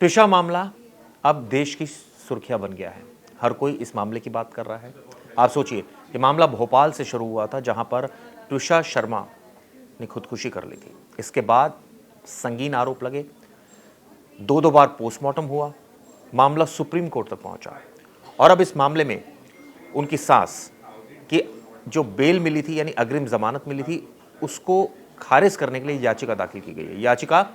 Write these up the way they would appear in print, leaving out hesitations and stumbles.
ट्विशा मामला अब देश की सुर्खियां बन गया है। हर कोई इस मामले की बात कर रहा है। आप सोचिए, ये मामला भोपाल से शुरू हुआ था, जहां पर ट्विशा शर्मा ने खुदकुशी कर ली थी। इसके बाद संगीन आरोप लगे, दो दो बार पोस्टमार्टम हुआ, मामला सुप्रीम कोर्ट तक पहुंचा और अब इस मामले में उनकी सास की जो बेल मिली थी, यानी अग्रिम जमानत मिली थी, उसको खारिज करने के लिए याचिका दाखिल की गई है। याचिका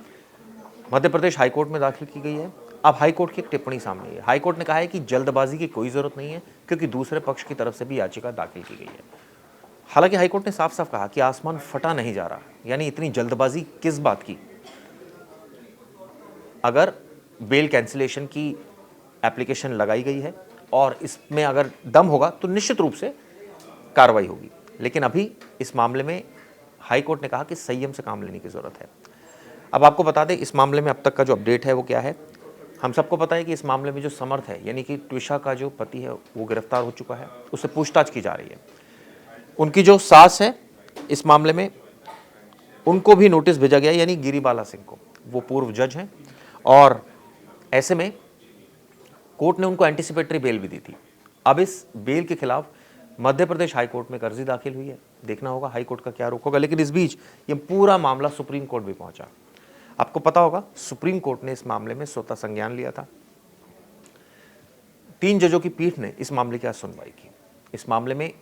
मध्य प्रदेश हाईकोर्ट में दाखिल की गई है। अब हाईकोर्ट की एक टिप्पणी सामने आई है। हाईकोर्ट ने कहा है कि जल्दबाजी की कोई जरूरत नहीं है, क्योंकि दूसरे पक्ष की तरफ से भी याचिका दाखिल की गई है। हालांकि हाईकोर्ट ने साफ साफ कहा कि आसमान फटा नहीं जा रहा, यानी इतनी जल्दबाजी किस बात की। अगर बेल कैंसिलेशन की एप्लीकेशन लगाई गई है और इसमें अगर दम होगा तो निश्चित रूप से कार्रवाई होगी, लेकिन अभी इस मामले में हाईकोर्ट ने कहा कि संयम से काम लेने की जरूरत है। अब आपको बता दें, इस मामले में अब तक का जो अपडेट है वो क्या है। हम सबको पता है कि इस मामले में जो समर्थ है, यानी कि ट्विशा का जो पति है, वो गिरफ्तार हो चुका है, उससे पूछताछ की जा रही है। उनकी जो सास है इस मामले में, उनको भी नोटिस भेजा गया, यानी गिरिबाला सिंह को। वो पूर्व जज हैं और ऐसे में कोर्ट ने उनको एंटीसिपेटरी बेल भी दी थी। अब इस बेल के खिलाफ मध्य प्रदेश हाईकोर्ट में अर्जी दाखिल हुई है। देखना होगा हाईकोर्ट का क्या रुख होगा, लेकिन इस बीच ये पूरा मामला सुप्रीम कोर्ट भी पहुंचा। आपको पता होगा, सुप्रीम कोर्ट ने इस मामले में स्वतः संज्ञान लिया था। 3 जजों की पीठ ने इस मामले की आज सुनवाई की। इस मामले में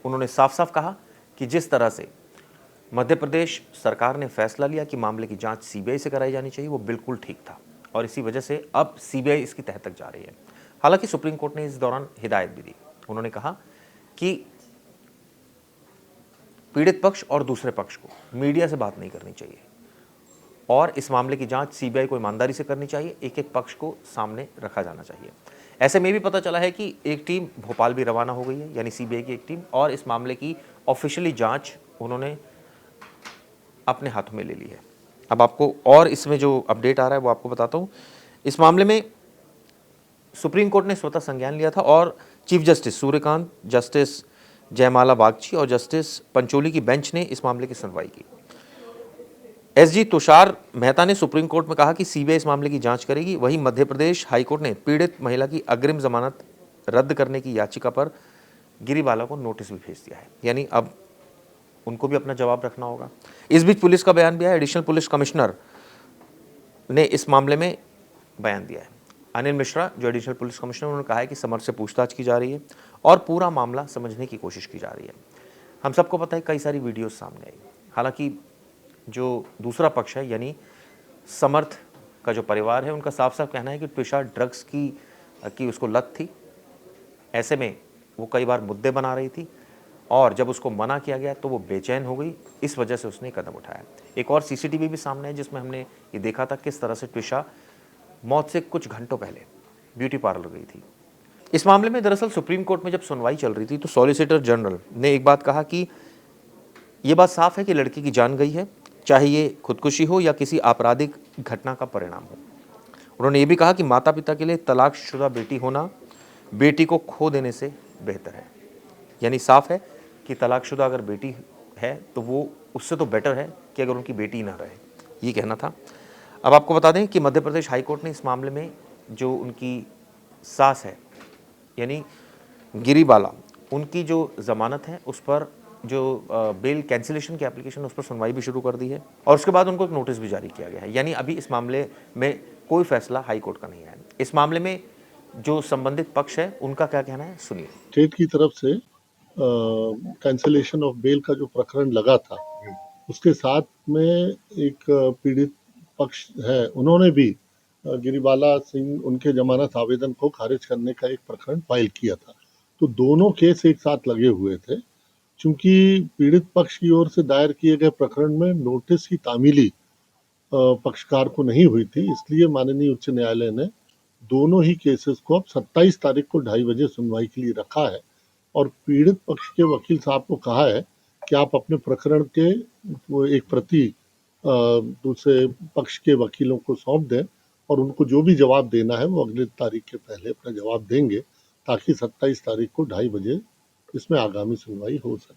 उन्होंने साफ साफ कहा कि जिस तरह से मध्य प्रदेश सरकार ने फैसला लिया कि मामले की जांच सीबीआई से कराई जानी चाहिए, वो बिल्कुल ठीक था और इसी वजह से अब सीबीआई इसकी तह तक जा रही है। हालांकि सुप्रीम कोर्ट ने इस दौरान हिदायत भी दी। उन्होंने कहा कि पीड़ित पक्ष और दूसरे पक्ष को मीडिया से बात नहीं करनी चाहिए और इस मामले की जांच सीबीआई को ईमानदारी से करनी चाहिए। एक एक पक्ष को सामने रखा जाना चाहिए। ऐसे में भी पता चला है कि एक टीम भोपाल भी रवाना हो गई है, यानी सीबीआई की एक टीम, और इस मामले की ऑफिशियली जांच उन्होंने अपने हाथों में ले ली है। अब आपको और इसमें जो अपडेट आ रहा है वो आपको बताता हूँ। इस मामले में सुप्रीम कोर्ट ने स्वतः संज्ञान लिया था और चीफ जस्टिस सूर्यकांत, जस्टिस जयमाला बागची और जस्टिस पंचोली की बेंच ने इस मामले की सुनवाई की। एसजी तुषार मेहता ने सुप्रीम कोर्ट में कहा कि सीबीआई इस मामले की जांच करेगी। वहीं मध्य प्रदेश हाईकोर्ट ने पीड़ित महिला की अग्रिम जमानत रद्द करने की याचिका पर गिरिबाला को नोटिस भी भेज दिया है, यानी अब उनको भी अपना जवाब रखना होगा। इस बीच पुलिस का बयान भी आया। एडिशनल पुलिस कमिश्नर ने इस मामले में बयान दिया है। अनिल मिश्रा, जो एडिशनल पुलिस कमिश्नर, उन्होंने कहा है कि समर्थ से पूछताछ की जा रही है और पूरा मामला समझने की कोशिश की जा रही है। हम सबको पता है कई सारी वीडियोस सामने आई। हालांकि जो दूसरा पक्ष है, यानी समर्थ का जो परिवार है, उनका साफ साफ कहना है कि ट्विशा ड्रग्स की उसको लत थी। ऐसे में वो कई बार मुद्दे बना रही थी और जब उसको मना किया गया तो वो बेचैन हो गई। इस वजह से उसने कदम उठाया। एक और सीसीटीवी भी सामने है जिसमें हमने ये देखा था किस तरह से ट्विशा मौत से कुछ घंटों पहले ब्यूटी पार्लर गई थी। इस मामले में दरअसल सुप्रीम कोर्ट में जब सुनवाई चल रही थी तो सॉलिसिटर जनरल ने एक बात कहा कि ये बात साफ है कि लड़की की जान गई है, चाहे ये खुदकुशी हो या किसी आपराधिक घटना का परिणाम हो। उन्होंने ये भी कहा कि माता पिता के लिए तलाकशुदा बेटी होना बेटी को खो देने से बेहतर है। यानी साफ है कि तलाकशुदा अगर बेटी है तो वो उससे तो बेटर है कि अगर उनकी बेटी ना रहे, ये कहना था। अब आपको बता दें कि मध्य प्रदेश हाईकोर्ट ने इस मामले में जो उनकी सास है, यानी गिरिबाला, उनकी जो जमानत है उस पर जो बेल कैंसिलेशन की एप्लीकेशन, उस पर सुनवाई भी शुरू कर दी है और उसके बाद उनको एक नोटिस भी जारी किया गया है। यानी अभी इस मामले में कोई फैसला हाईकोर्ट का नहीं है। इस मामले में जो संबंधित पक्ष है उनका क्या कहना है, सुनिए। स्टेट की तरफ से कैंसिलेशन ऑफ बेल का जो प्रकरण लगा था, उसके साथ में एक पीड़ित पक्ष है, उन्होंने भी गिरिबाला सिंह, उनके जमानत आवेदन को खारिज करने का एक प्रकरण फाइल किया था। तो दोनों केस एक साथ लगे हुए थे। चूंकि पीड़ित पक्ष की ओर से दायर किए गए प्रकरण में नोटिस की तामीली पक्षकार को नहीं हुई थी, इसलिए माननीय उच्च न्यायालय ने दोनों ही केसेस को अब 27 तारीख को 2:30 बजे सुनवाई के लिए रखा है और पीड़ित पक्ष के वकील साहब को कहा है कि आप अपने प्रकरण के एक प्रति दूसरे पक्ष के वकीलों को सौंप दें और उनको जो भी जवाब देना है वो अगले तारीख के पहले अपना जवाब देंगे, ताकि 27 तारीख को 2:30 बजे इसमें आगामी सुनवाई हो सके।